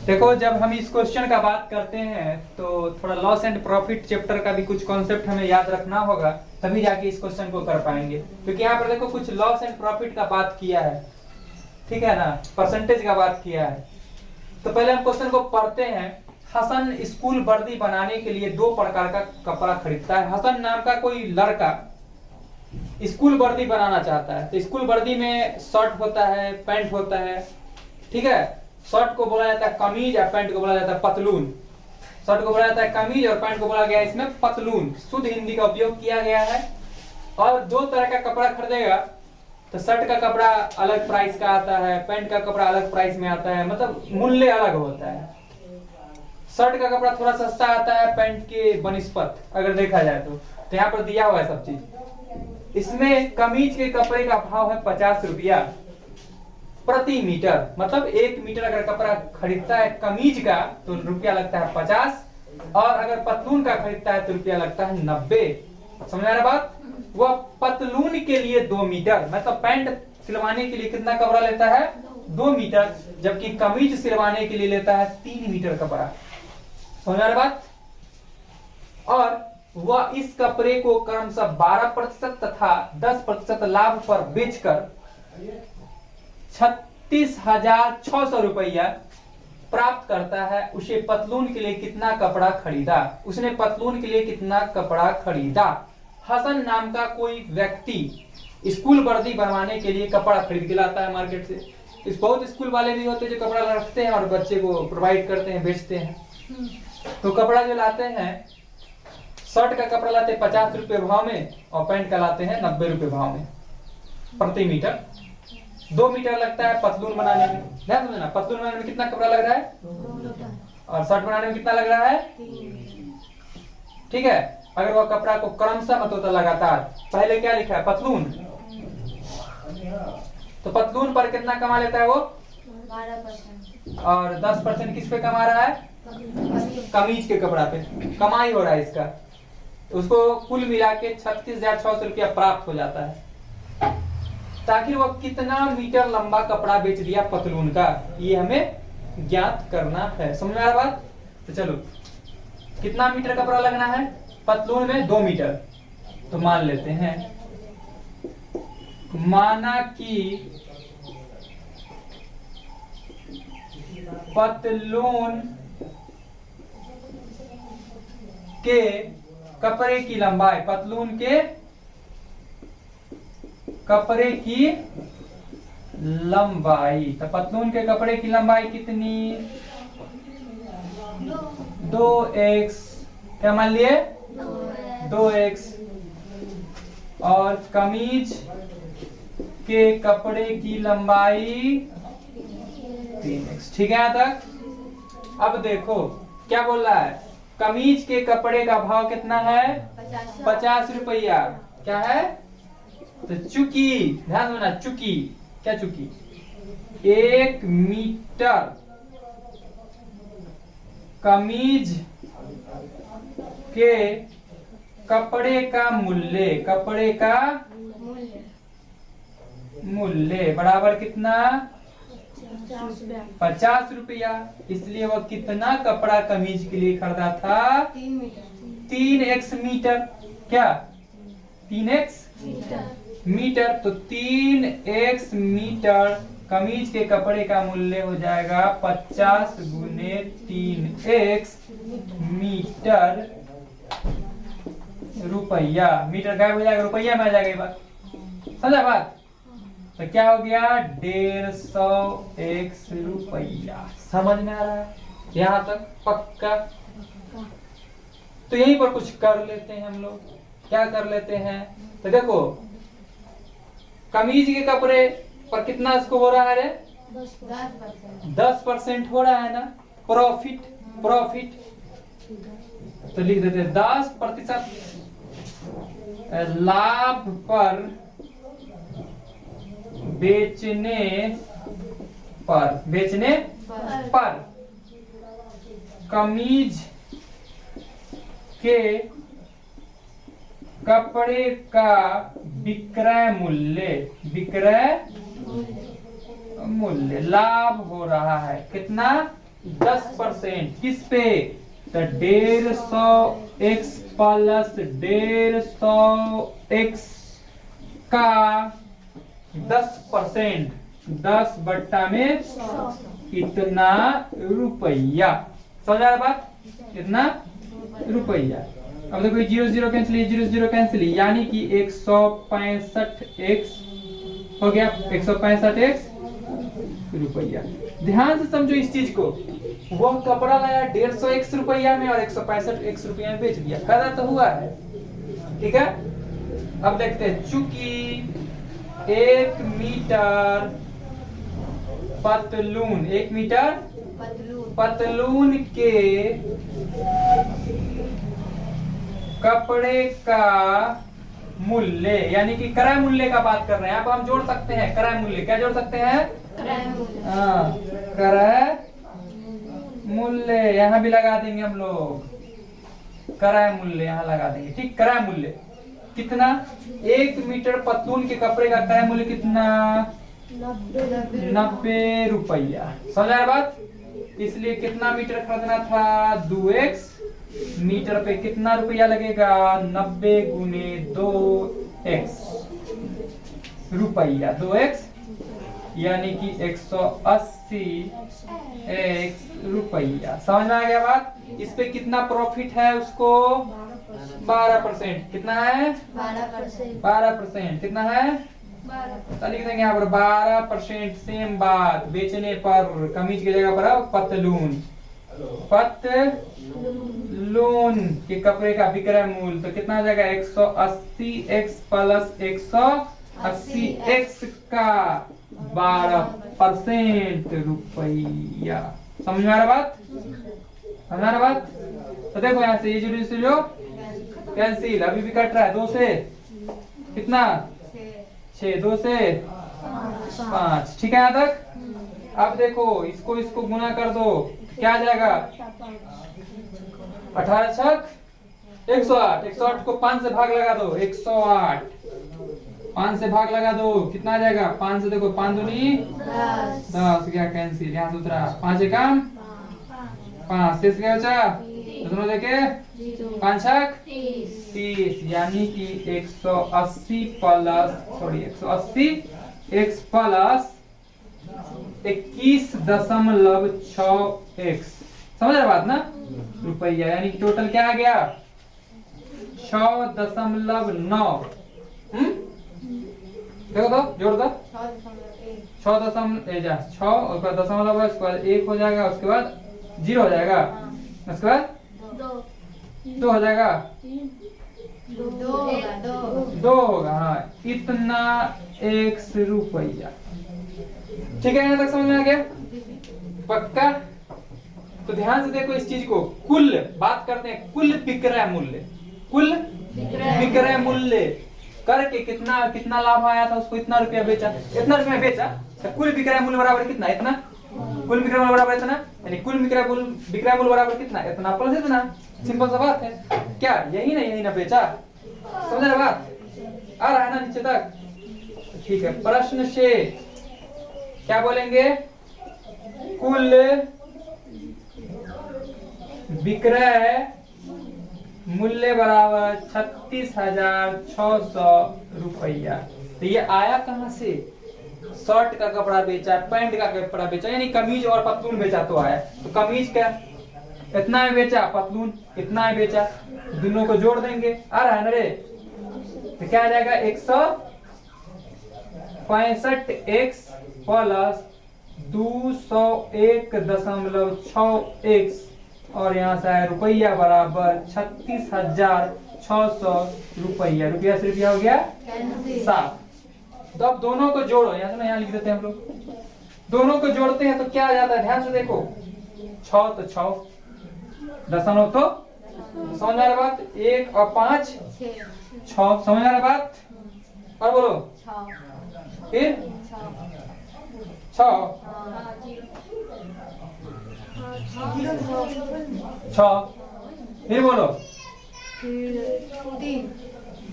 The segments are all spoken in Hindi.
देखो, जब हम इस क्वेश्चन का बात करते हैं तो थोड़ा लॉस एंड प्रॉफिट चैप्टर का भी कुछ कॉन्सेप्ट हमें याद रखना होगा, तभी जाके इस क्वेश्चन को कर पाएंगे। क्योंकि यहाँ पर देखो कुछ लॉस एंड प्रॉफिट का बात किया है, ठीक है ना, परसेंटेज का बात किया है। तो पहले हम क्वेश्चन को पढ़ते हैं। हसन स्कूल वर्दी बनाने के लिए 2 प्रकार का कपड़ा खरीदता है। हसन नाम का कोई लड़का स्कूल वर्दी बनाना चाहता है। तो स्कूल वर्दी में शर्ट होता है, पैंट होता है, ठीक है। शर्ट को बोला जाता है कमीज और पैंट को बोला जाता है पतलून। शर्ट को बोला जाता है कमीज और पैंट को बोला गया है इसमें पतलून। शुद्ध हिंदी का उपयोग किया गया है। और 2 तरह का कपड़ा खरीदेगा तो शर्ट का कपड़ा अलग प्राइस का आता है, पैंट का कपड़ा अलग प्राइस में आता है, मतलब मूल्य अलग होता है। शर्ट का कपड़ा थोड़ा सस्ता आता है पैंट के बनिस्पत, अगर देखा जाए तो यहाँ पर दिया हुआ है सब चीज। इसमें कमीज के कपड़े का भाव है 50 रुपया प्रति मीटर। मतलब 1 मीटर अगर कपड़ा खरीदता है कमीज का तो रुपया लगता है 50, और अगर पतलून का खरीदता है तो रुपया लगता है 90। समझ आ रहा बात? वह पतलून के लिए 2 मीटर, मतलब पैंट सिलवाने के लिए कितना कपड़ा लेता है? 2 मीटर, जबकि कमीज सिलवाने के लिए लेता है 3 मीटर कपड़ा। समझ आ रहा बात? और वह इस कपड़े को क्रमशः 12% तथा 10% लाभ पर बेचकर 36,600 रुपया प्राप्त करता है। उसे पतलून के लिए कितना कपड़ा खरीदा? उसने पतलून के लिए कितना कपड़ा खरीदा? हसन नाम का कोई व्यक्ति स्कूल वर्दी बनवाने के लिए कपड़ा खरीद के लाता है मार्केट से। इस बहुत स्कूल वाले भी होते हैं जो कपड़ा रखते हैं और बच्चे को प्रोवाइड करते हैं, बेचते हैं। तो कपड़ा जो लाते हैं, शर्ट का कपड़ा लाते हैं 50 रुपए भाव में और पैंट का लाते हैं 90 रुपए भाव में प्रति मीटर। 2 मीटर लगता है पतलून बनाने में। ध्यान समझना, पतलून बनाने में कितना कपड़ा लग रहा है और शर्ट बनाने में कितना लग रहा है, ठीक है। अगर वह कपड़ा को क्रमशः मत होता लगातार, पहले क्या लिखा है पतलून, तो पतलून पर कितना कमा लेता है वो? 12%। और 10% किस पे कमा रहा है? कमीज के कपड़ा पे कमाई हो रहा है इसका। तो उसको कुल मिला के 36,600 रुपया प्राप्त हो जाता है। ताकि वह कितना मीटर लंबा कपड़ा बेच दिया पतलून का, ये हमें ज्ञात करना है। समझ में आ रहा बात? तो चलो, कितना मीटर कपड़ा लगना है पतलून में? 2 मीटर। तो मान लेते हैं, माना कि पतलून के कपड़े की लंबाई, पतलून के कपड़े की लंबाई, तो पतलून के कपड़े की लंबाई कितनी? 2x, क्या मान लिए? 2x। और कमीज के कपड़े की लंबाई 3x। ठीक है यहाँ तक? अब देखो क्या बोल रहा है, कमीज के कपड़े का भाव कितना है? 50 रुपया। क्या है? तो चूंकि, ध्यान देना, चूंकि, क्या चूंकि 1 मीटर कमीज के कपड़े का मूल्य, कपड़े का मूल्य बराबर कितना? 50 रुपया। इसलिए वह कितना कपड़ा कमीज के लिए खरीदा था? 3x metre. क्या? 3x metre. तो 3x मीटर कमीज के कपड़े का मूल्य हो जाएगा 50 गुने 3x मीटर रुपया। मीटर गायब हो जाएगा, रुपया में आ जाएगा ये बात। समझा बात? तो क्या हो गया? 150x रुपया। समझ में आ रहा है यहाँ तक? पक्का? तो यहीं पर कुछ कर लेते हैं हम लोग। क्या कर लेते हैं? तो देखो, कमीज के कपड़े पर कितना इसको हो रहा है? 10% हो रहा है ना, प्रॉफिट। प्रॉफिट तो लिख देते हैं 10% लाभ पर बेचने पर कमीज के कपड़े का विक्रय मूल्य लाभ हो रहा है। कितना? 10%। किस पे? तो 150x प्लस 150x का 10%, 10/100 इतना रुपया। समझ आ रहा बात? इतना रुपया। अब देखो 0 0 कैंसिल, 0 0 कैंसिल, यानी कि 165x हो गया, 165x रुपया। ध्यान से समझो इस चीज को, वह कपड़ा लाया 150x रुपया में और 165x रुपया में बेच दिया, फायदा तो हुआ है। ठीक है, अब देखते हैं, चूंकि 1 मीटर पतलून, 1 मीटर पतलून के कपड़े का मूल्य, यानी कि क्रय मूल्य का बात कर रहे हैं। अब हम जोड़ सकते हैं क्रय मूल्य, क्या जोड़ सकते हैं? क्रय मूल्य यहाँ भी लगा देंगे हम लोग, क्रय मूल्य यहाँ लगा देंगे। ठीक, क्रय मूल्य कितना? 1 मीटर पतलून के कपड़े का क्रय मूल्य कितना? 90 रुपया। समझ आया बात? इसलिए कितना मीटर खरीदना था? 2x मीटर पे कितना रुपया लगेगा? 90 गुने 2x रुपया, 2x यानी कि 180 x रुपया। समझ में आ गया बात? इस पे कितना प्रॉफिट है उसको? 12%। कितना है? 12%। कितना है? तो लिख देंगे यहाँ पर 12%। सेम बात, बेचने पर कमीज की जगह पर अब पतलून, पतलून के कपड़े का विक्रय मूल्य तो कितना हो जाएगा? 180x प्लस 180x का 12% रुपया। समझ में आ रहा बात? समझ में आ रहा बात? तो देखो यहाँ से ये जो कैंसिल, अभी भी कट रहा है 2 से कितना? 6, 2 से 5। ठीक है यहाँ तक? अब देखो इसको गुना कर दो, क्या आ जाएगा? 18 छक 108, 108 को 5 से भाग लगा दो, 108 5 से भाग लगा दो, कितना आ जाएगा? 5 से देखो, 5 दूनी 10, क्या कैंसिल, यहाँ से उतरा 5 एकम 5, शेष क्या बचा? दोनों देखे 5 छक 30, यानी कि 180 x प्लस 21.6x। समझ रहे बात ना? रुपया, यानी कि टोटल क्या आ गया? 6.9। देखो तो जोड़ दो, 6 और दशमलव है, उसके बाद 1 हो जाएगा, उसके बाद 0 हो जाएगा, उसके बाद 2 हो जाएगा, 2 होगा। हाँ, इतना x रुपया। ठीक है, यहाँ तक समझ में आ गया? पक्का? तो ध्यान से देखो इस चीज को, कुल बात करते हैं, कुल विक्रय मूल्य, कुल विक्रय मूल्य करके कितना लाभ आया था, उसको इतना रुपया बेचा, इतना रुपया बेचा, तो कुल विक्रय मूल्य बराबर कितना? इतना। कुल विक्रय मूल्य बराबर इतना, यानी कुल विक्रय मूल्य बराबर कितना? इतना प्लस इतना। सिंपल सा बात है क्या? यही ना बेचा। समझ रहे बात? आ रहा है ना नीचे तक? ठीक है, प्रश्न से क्या बोलेंगे? कुल विक्रय मूल्य बराबर 36,600 रुपया। तो ये आया कहां से? शर्ट का कपड़ा बेचा, पैंट का कपड़ा बेचा, यानी कमीज और पतलून बेचा तो आया। तो कमीज का इतना में बेचा, पतलून इतना में बेचा, दोनों को जोड़ देंगे, आ रहा है ना रे? तो क्या आ जाएगा? 165x प्लस 201.6x और यहाँ से आया रुपया बराबर 36,600 रुपया। रुपया से रुपया हो गया 7। तो अब दोनों को जोड़ो, यहाँ से ना यहाँ लिख देते हैं हम लोग, दोनों को जोड़ते हैं तो क्या आ जाता है? ध्यान से देखो, 6 तो 6, दशमलव तो समझ आ रहा बात? 1 और 5 6, समझ आ रहा बात? और बोलो फिर 6 फिर बोलो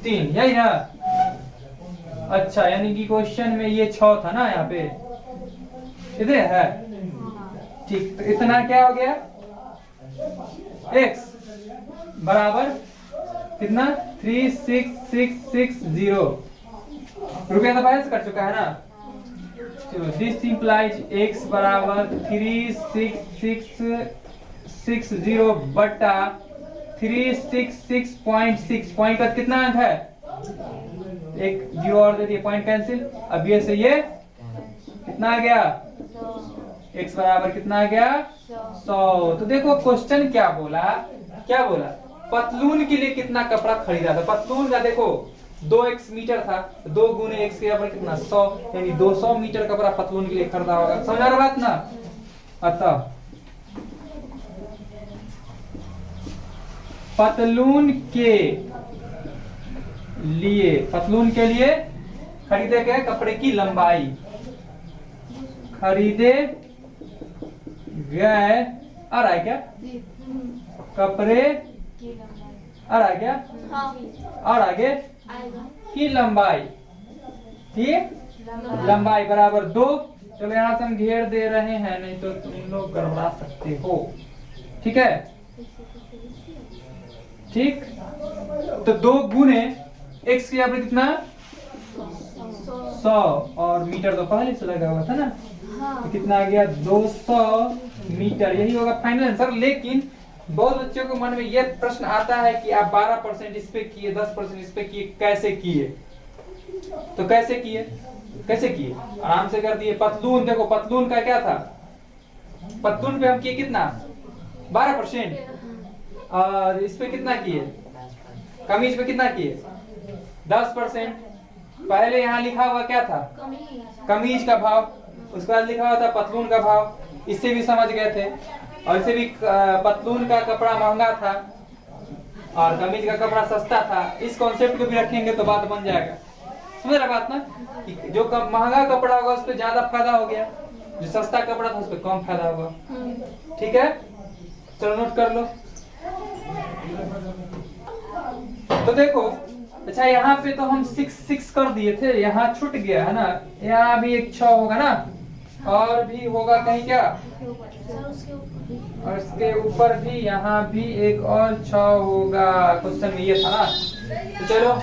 3, यही ना? अच्छा, यानी कि क्वेश्चन में ये 6 था ना, यहाँ पे इधर है ठीक, तो इतना क्या हो गया, x बराबर कितना 36660 रुपया तो पहले से कर चुका है ना। तो दिस इंप्लाइज x बराबर 36660 बटा 366.6। पॉइंट का कितना अंक है, एक जीरो और दे दिए, पॉइंट कैंसिल। अब ये से ये कितना आ गया, x बराबर कितना आ गया 100। तो देखो क्वेश्चन क्या बोला, पतलून के लिए कितना कपड़ा खरीदा था। पतलून का देखो 2x मीटर था, 2 गुने x के बराबर कितना 100, यानी 200 मीटर कपड़ा पतलून के लिए खरीदा होगा। समझ आ रहा बात ना। अतः पतलून के लिए खरीदे गए कपड़े की लंबाई, खरीदे गए आ रहा है क्या, कपड़े आ रहा है क्या, और आगे की लंबाई, ठीक, लंबाई बराबर 2। चलो यहाँ से हम घेर दे रहे हैं, नहीं तो तुम लोग गड़बड़ा सकते हो, ठीक है। ठीक, तो 2 गुने x के यहाँ पर कितना 100 और मीटर तो पहले से लगा हुआ था ना। तो कितना आ गया 200 मीटर, यही होगा फाइनल आंसर। लेकिन बहुत बच्चों को मन में यह प्रश्न आता है कि आप 12% इस पे किए, 10% इस पे किए, कैसे किए। तो कैसे किए, आराम से कर दिए। पतलून देखो, पतलून का क्या था, पतलून पे हम किए कितना 12%, और इस पे कितना किए, कमीज पे कितना किए 10%। पहले यहाँ लिखा हुआ क्या था, कमीज का भाव, उसके बाद लिखा हुआ था पतलून का भाव, इससे भी समझ गए थे। और इससे भी पतलून का कपड़ा महंगा था और कमीज का कपड़ा सस्ता था। इस कॉन्सेप्ट को भी रखेंगे तो बात बन जाएगा। समझ रहा बात ना, कि जो महंगा कपड़ा होगा उस पर ज्यादा फायदा हो गया, जो सस्ता कपड़ा था उस पर कम फायदा होगा। ठीक है, चलो नोट कर लो। तो देखो, अच्छा यहाँ पे तो हम 6 कर दिए थे, यहाँ छूट गया है ना, यहाँ भी एक 6 होगा ना, और भी होगा कहीं क्या, और इसके ऊपर भी यहाँ भी एक और 6 होगा। क्वेश्चन में ये था ना। तो चलो